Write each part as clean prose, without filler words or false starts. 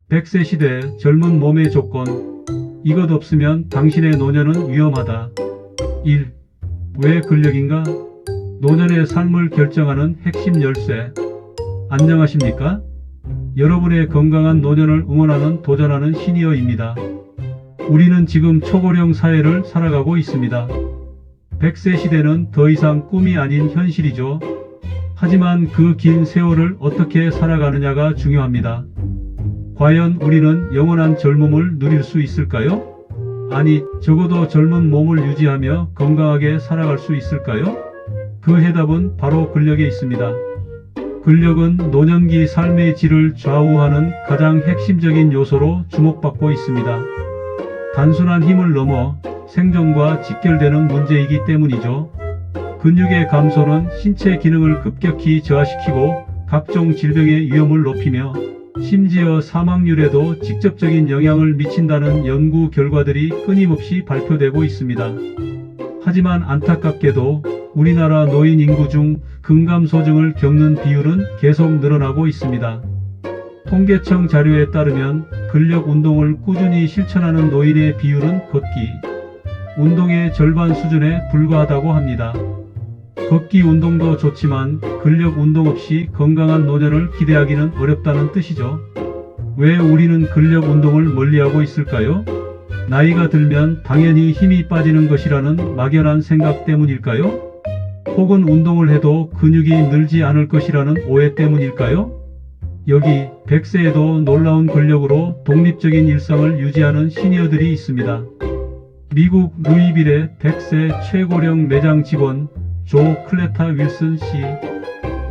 100세 시대 젊은 몸의 조건. 이것 없으면 당신의 노년은 위험하다. 1. 왜 근력인가? 노년의 삶을 결정하는 핵심 열쇠. 안녕하십니까? 여러분의 건강한 노년을 응원하는 도전하는 시니어입니다. 우리는 지금 초고령 사회를 살아가고 있습니다. 100세 시대는 더 이상 꿈이 아닌 현실이죠. 하지만 그 긴 세월을 어떻게 살아가느냐가 중요합니다. 과연 우리는 영원한 젊음을 누릴 수 있을까요? 아니, 적어도 젊은 몸을 유지하며 건강하게 살아갈 수 있을까요? 그 해답은 바로 근력에 있습니다. 근력은 노년기 삶의 질을 좌우하는 가장 핵심적인 요소로 주목받고 있습니다. 단순한 힘을 넘어 생존과 직결되는 문제이기 때문이죠. 근육의 감소는 신체 기능을 급격히 저하시키고 각종 질병의 위험을 높이며 심지어 사망률에도 직접적인 영향을 미친다는 연구 결과들이 끊임없이 발표되고 있습니다. 하지만 안타깝게도 우리나라 노인 인구 중 근감소증을 겪는 비율은 계속 늘어나고 있습니다. 통계청 자료에 따르면 근력 운동을 꾸준히 실천하는 노인의 비율은 걷기 운동의 절반 수준에 불과하다고 합니다. 걷기 운동도 좋지만 근력 운동 없이 건강한 노년을 기대하기는 어렵다는 뜻이죠. 왜 우리는 근력 운동을 멀리하고 있을까요? 나이가 들면 당연히 힘이 빠지는 것이라는 막연한 생각 때문일까요? 혹은 운동을 해도 근육이 늘지 않을 것이라는 오해 때문일까요? 여기 100세에도 놀라운 근력으로 독립적인 일상을 유지하는 시니어들이 있습니다. 미국 루이빌의 100세 최고령 매장 직원 조 클레타 윌슨 씨.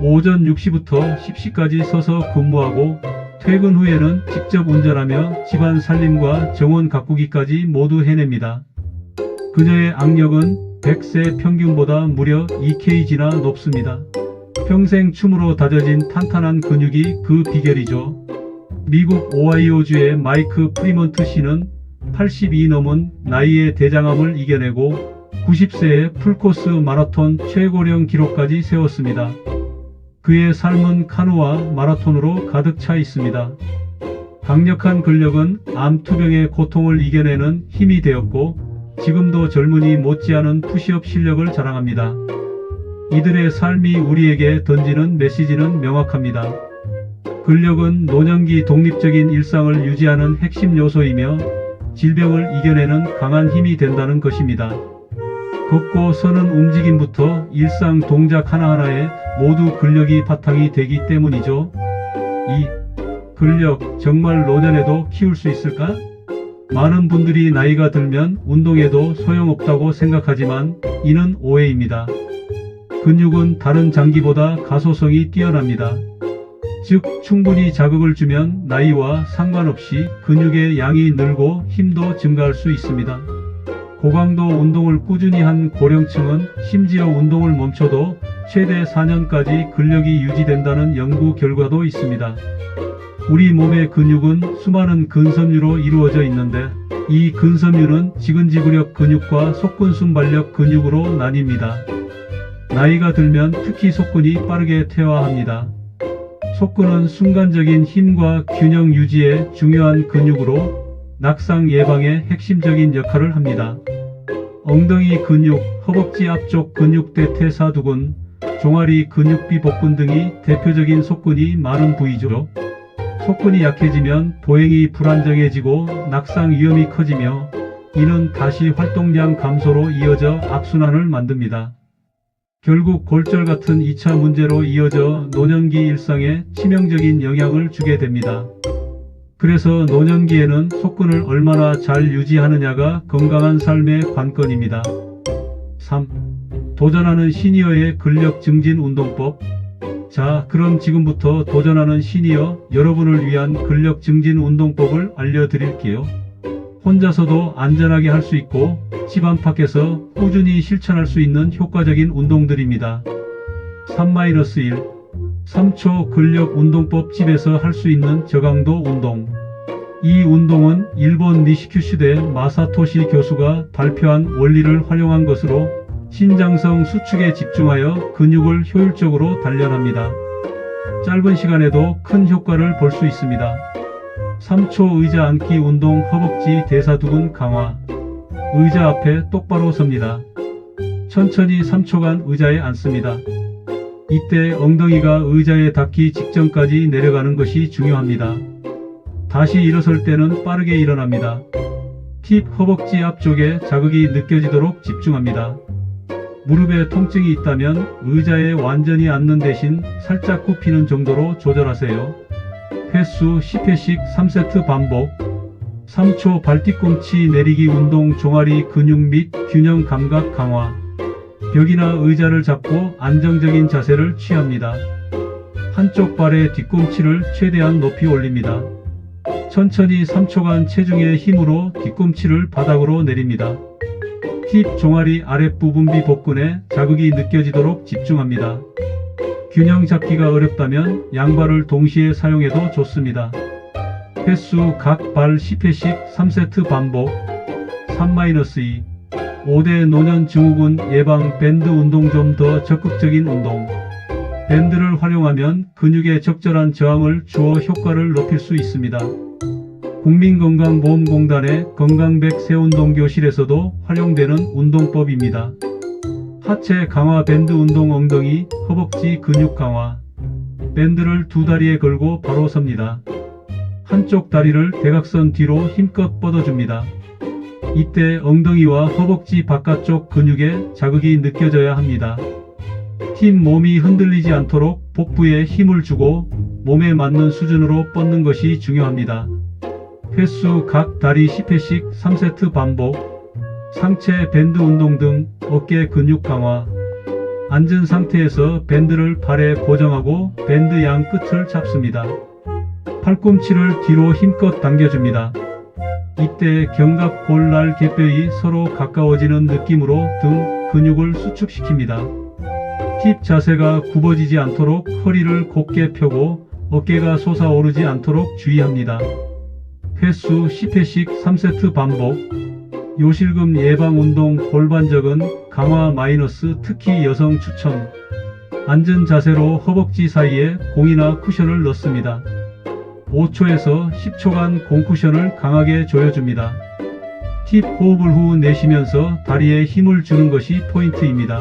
오전 6시부터 10시까지 서서 근무하고 퇴근 후에는 직접 운전하며 집안 살림과 정원 가꾸기까지 모두 해냅니다. 그녀의 악력은 100세 평균보다 무려 2kg나 높습니다. 평생 춤으로 다져진 탄탄한 근육이 그 비결이죠. 미국 오하이오주의 마이크 프리먼트 씨는 80이 넘은 나이에 대장암을 이겨내고 90세에 풀코스 마라톤 최고령 기록까지 세웠습니다. 그의 삶은 카누와 마라톤으로 가득 차 있습니다. 강력한 근력은 암 투병의 고통을 이겨내는 힘이 되었고 지금도 젊은이 못지않은 푸시업 실력을 자랑합니다. 이들의 삶이 우리에게 던지는 메시지는 명확합니다. 근력은 노년기 독립적인 일상을 유지하는 핵심 요소이며 질병을 이겨내는 강한 힘이 된다는 것입니다. 걷고 서는 움직임부터 일상 동작 하나하나에 모두 근력이 바탕이 되기 때문이죠. 2. 근력 정말 노년에도 키울 수 있을까? 많은 분들이 나이가 들면 운동해도 소용없다고 생각하지만 이는 오해입니다. 근육은 다른 장기보다 가소성이 뛰어납니다. 즉 충분히 자극을 주면 나이와 상관없이 근육의 양이 늘고 힘도 증가할 수 있습니다. 고강도 운동을 꾸준히 한 고령층은 심지어 운동을 멈춰도 최대 4년까지 근력이 유지된다는 연구 결과도 있습니다. 우리 몸의 근육은 수많은 근섬유로 이루어져 있는데 이 근섬유는 지근지구력 근육과 속근순발력 근육으로 나뉩니다. 나이가 들면 특히 속근이 빠르게 퇴화합니다. 속근은 순간적인 힘과 균형 유지에 중요한 근육으로 낙상 예방에 핵심적인 역할을 합니다. 엉덩이 근육, 허벅지 앞쪽 근육대 퇴사두근, 종아리 근육비 복근 등이 대표적인 속근이 많은 부위죠. 속근이 약해지면 보행이 불안정해지고 낙상 위험이 커지며 이는 다시 활동량 감소로 이어져 악순환을 만듭니다. 결국 골절 같은 2차 문제로 이어져 노년기 일상에 치명적인 영향을 주게 됩니다. 그래서 노년기에는 속근을 얼마나 잘 유지하느냐가 건강한 삶의 관건입니다. 3. 도전하는 시니어의 근력 증진 운동법. 자, 그럼 지금부터 도전하는 시니어 여러분을 위한 근력 증진 운동법을 알려드릴게요. 혼자서도 안전하게 할 수 있고 집 안팎에서 꾸준히 실천할 수 있는 효과적인 운동들입니다. 3-1 3초 근력 운동법 집에서 할 수 있는 저강도 운동. 이 운동은 일본 니시큐시대 마사토시 교수가 발표한 원리를 활용한 것으로 신장성 수축에 집중하여 근육을 효율적으로 단련합니다. 짧은 시간에도 큰 효과를 볼 수 있습니다. 3초 의자 앉기 운동 허벅지 대사두근 강화. 의자 앞에 똑바로 섭니다. 천천히 3초간 의자에 앉습니다. 이때 엉덩이가 의자에 닿기 직전까지 내려가는 것이 중요합니다. 다시 일어설 때는 빠르게 일어납니다. 팁 허벅지 앞쪽에 자극이 느껴지도록 집중합니다. 무릎에 통증이 있다면 의자에 완전히 앉는 대신 살짝 굽히는 정도로 조절하세요. 횟수 10회씩 3세트 반복. 3초 발뒤꿈치 내리기 운동 종아리 근육 및 균형 감각 강화. 벽이나 의자를 잡고 안정적인 자세를 취합니다. 한쪽 발의 뒤꿈치를 최대한 높이 올립니다. 천천히 3초간 체중의 힘으로 뒤꿈치를 바닥으로 내립니다. 힙 종아리 아랫부분 비복근에 자극이 느껴지도록 집중합니다. 균형 잡기가 어렵다면 양발을 동시에 사용해도 좋습니다. 횟수 각 발 10회씩 3세트 반복. 3-2 5대 노년 증후군 예방 밴드 운동. 좀 더 적극적인 운동. 밴드를 활용하면 근육에 적절한 저항을 주어 효과를 높일 수 있습니다. 국민건강보험공단의 건강백 새운동교실에서도 활용되는 운동법입니다. 하체 강화 밴드 운동. 엉덩이, 허벅지 근육 강화. 밴드를 두 다리에 걸고 바로 섭니다. 한쪽 다리를 대각선 뒤로 힘껏 뻗어줍니다. 이때 엉덩이와 허벅지 바깥쪽 근육에 자극이 느껴져야 합니다. 팀 몸이 흔들리지 않도록 복부에 힘을 주고 몸에 맞는 수준으로 뻗는 것이 중요합니다. 횟수 각 다리 10회씩 3세트 반복. 상체 밴드 운동 등 어깨 근육 강화. 앉은 상태에서 밴드를 발에 고정하고 밴드 양 끝을 잡습니다. 팔꿈치를 뒤로 힘껏 당겨줍니다. 이때 견갑 골날 갯뼈이 서로 가까워지는 느낌으로 등 근육을 수축시킵니다. 팁 자세가 굽어지지 않도록 허리를 곧게 펴고 어깨가 솟아오르지 않도록 주의합니다. 횟수 10회씩 3세트 반복. 요실금 예방 운동 골반적은 강화 마이너스 특히 여성 추천. 앉은 자세로 허벅지 사이에 공이나 쿠션을 넣습니다. 5초에서 10초간 공쿠션을 강하게 조여줍니다. 팁 호흡을 후 내쉬면서 다리에 힘을 주는 것이 포인트입니다.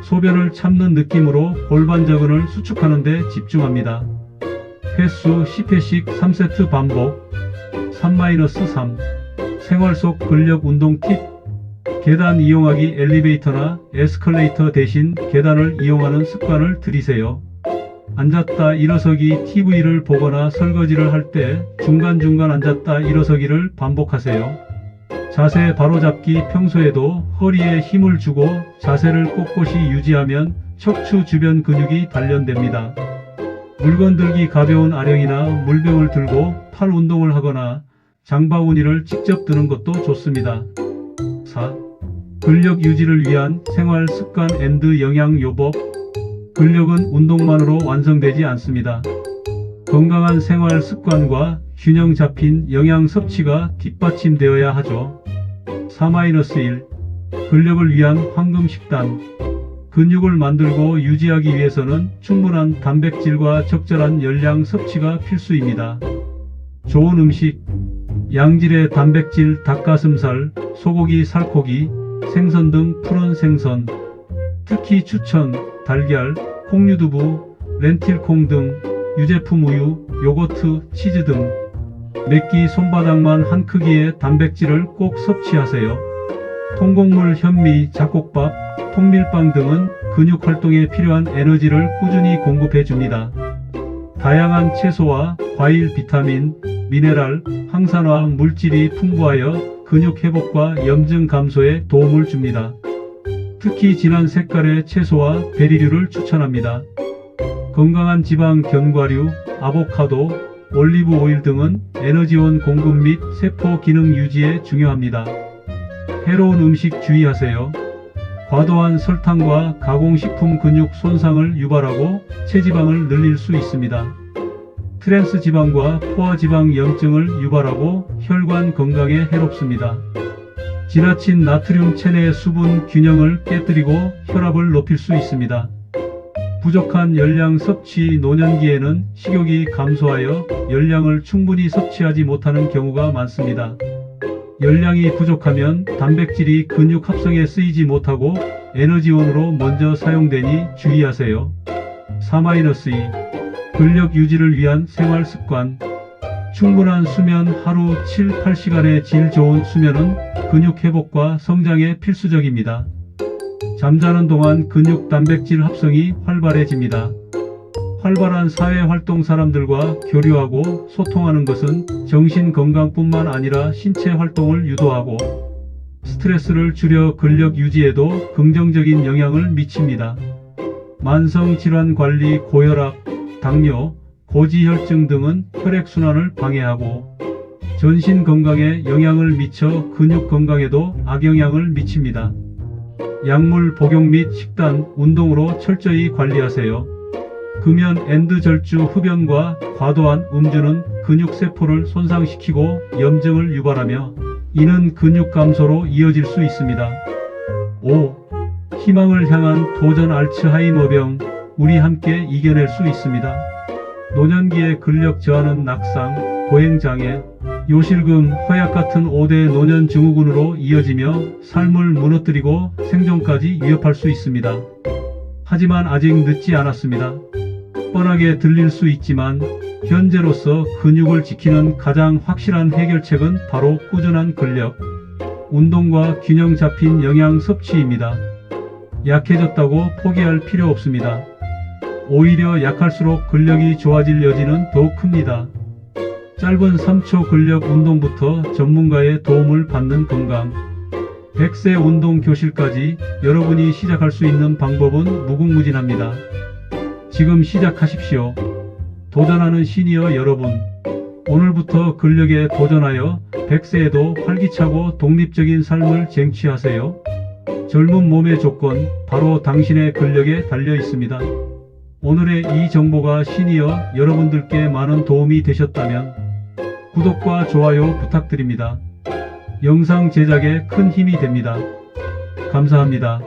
소변을 참는 느낌으로 골반저근을 수축하는 데 집중합니다. 횟수 10회씩 3세트 반복. 3-3 생활 속 근력 운동 팁. 계단 이용하기 엘리베이터나 에스컬레이터 대신 계단을 이용하는 습관을 들이세요. 앉았다 일어서기 TV를 보거나 설거지를 할 때 중간중간 앉았다 일어서기를 반복하세요. 자세 바로잡기 평소에도 허리에 힘을 주고 자세를 꼿꼿이 유지하면 척추 주변 근육이 단련됩니다. 물건 들기 가벼운 아령이나 물병을 들고 팔 운동을 하거나 장바구니를 직접 드는 것도 좋습니다. 4. 근력 유지를 위한 생활 습관 앤드 영양 요법. 근력은 운동만으로 완성되지 않습니다. 건강한 생활 습관과 균형 잡힌 영양 섭취가 뒷받침되어야 하죠. 4-1 근력을 위한 황금 식단. 근육을 만들고 유지하기 위해서는 충분한 단백질과 적절한 열량 섭취가 필수입니다. 좋은 음식, 양질의 단백질 닭가슴살, 소고기, 살코기, 생선 등 푸른 생선, 특히 추천, 달걀, 콩류두부, 렌틸콩 등 유제품 우유, 요거트, 치즈 등 매끼 손바닥만 한 크기의 단백질을 꼭 섭취하세요. 통곡물, 현미, 잡곡밥, 통밀빵 등은 근육 활동에 필요한 에너지를 꾸준히 공급해 줍니다. 다양한 채소와 과일, 비타민, 미네랄, 항산화 물질이 풍부하여 근육 회복과 염증 감소에 도움을 줍니다. 특히 진한 색깔의 채소와 베리류를 추천합니다. 건강한 지방 견과류, 아보카도, 올리브 오일 등은 에너지원 공급 및 세포 기능 유지에 중요합니다. 해로운 음식 주의하세요. 과도한 설탕과 가공식품 근육 손상을 유발하고 체지방을 늘릴 수 있습니다. 트랜스 지방과 포화지방 염증을 유발하고 혈관 건강에 해롭습니다. 지나친 나트륨 체내 수분 균형을 깨뜨리고 혈압을 높일 수 있습니다. 부족한 열량 섭취 노년기에는 식욕이 감소하여 열량을 충분히 섭취하지 못하는 경우가 많습니다. 열량이 부족하면 단백질이 근육 합성에 쓰이지 못하고 에너지원으로 먼저 사용되니 주의하세요. 4-2 근력 유지를 위한 생활 습관. 충분한 수면 하루 7-8시간의 질 좋은 수면은 근육 회복과 성장에 필수적입니다. 잠자는 동안 근육 단백질 합성이 활발해집니다. 활발한 사회활동 사람들과 교류하고 소통하는 것은 정신 건강뿐만 아니라 신체 활동을 유도하고 스트레스를 줄여 근력 유지에도 긍정적인 영향을 미칩니다. 만성 질환 관리 고혈압, 당뇨, 고지혈증 등은 혈액순환을 방해하고 전신 건강에 영향을 미쳐 근육 건강에도 악영향을 미칩니다. 약물 복용 및 식단, 운동으로 철저히 관리하세요. 금연, 엔드절주, 흡연과 과도한 음주는 근육세포를 손상시키고 염증을 유발하며 이는 근육 감소로 이어질 수 있습니다. 5. 희망을 향한 도전 알츠하이머병. 우리 함께 이겨낼 수 있습니다. 노년기의 근력 저하는 낙상, 보행장애, 요실금, 허약 같은 5대 노년 증후군으로 이어지며 삶을 무너뜨리고 생존까지 위협할 수 있습니다. 하지만 아직 늦지 않았습니다. 뻔하게 들릴 수 있지만 현재로서 근육을 지키는 가장 확실한 해결책은 바로 꾸준한 근력, 운동과 균형 잡힌 영양 섭취입니다. 약해졌다고 포기할 필요 없습니다. 오히려 약할수록 근력이 좋아질 여지는 더욱 큽니다. 짧은 3초 근력 운동부터 전문가의 도움을 받는 건강. 100세 운동 교실까지 여러분이 시작할 수 있는 방법은 무궁무진합니다. 지금 시작하십시오. 도전하는 시니어 여러분. 오늘부터 근력에 도전하여 100세에도 활기차고 독립적인 삶을 쟁취하세요. 젊은 몸의 조건, 바로 당신의 근력에 달려 있습니다. 오늘의 이 정보가 시니어 여러분들께 많은 도움이 되셨다면 구독과 좋아요 부탁드립니다. 영상 제작에 큰 힘이 됩니다. 감사합니다.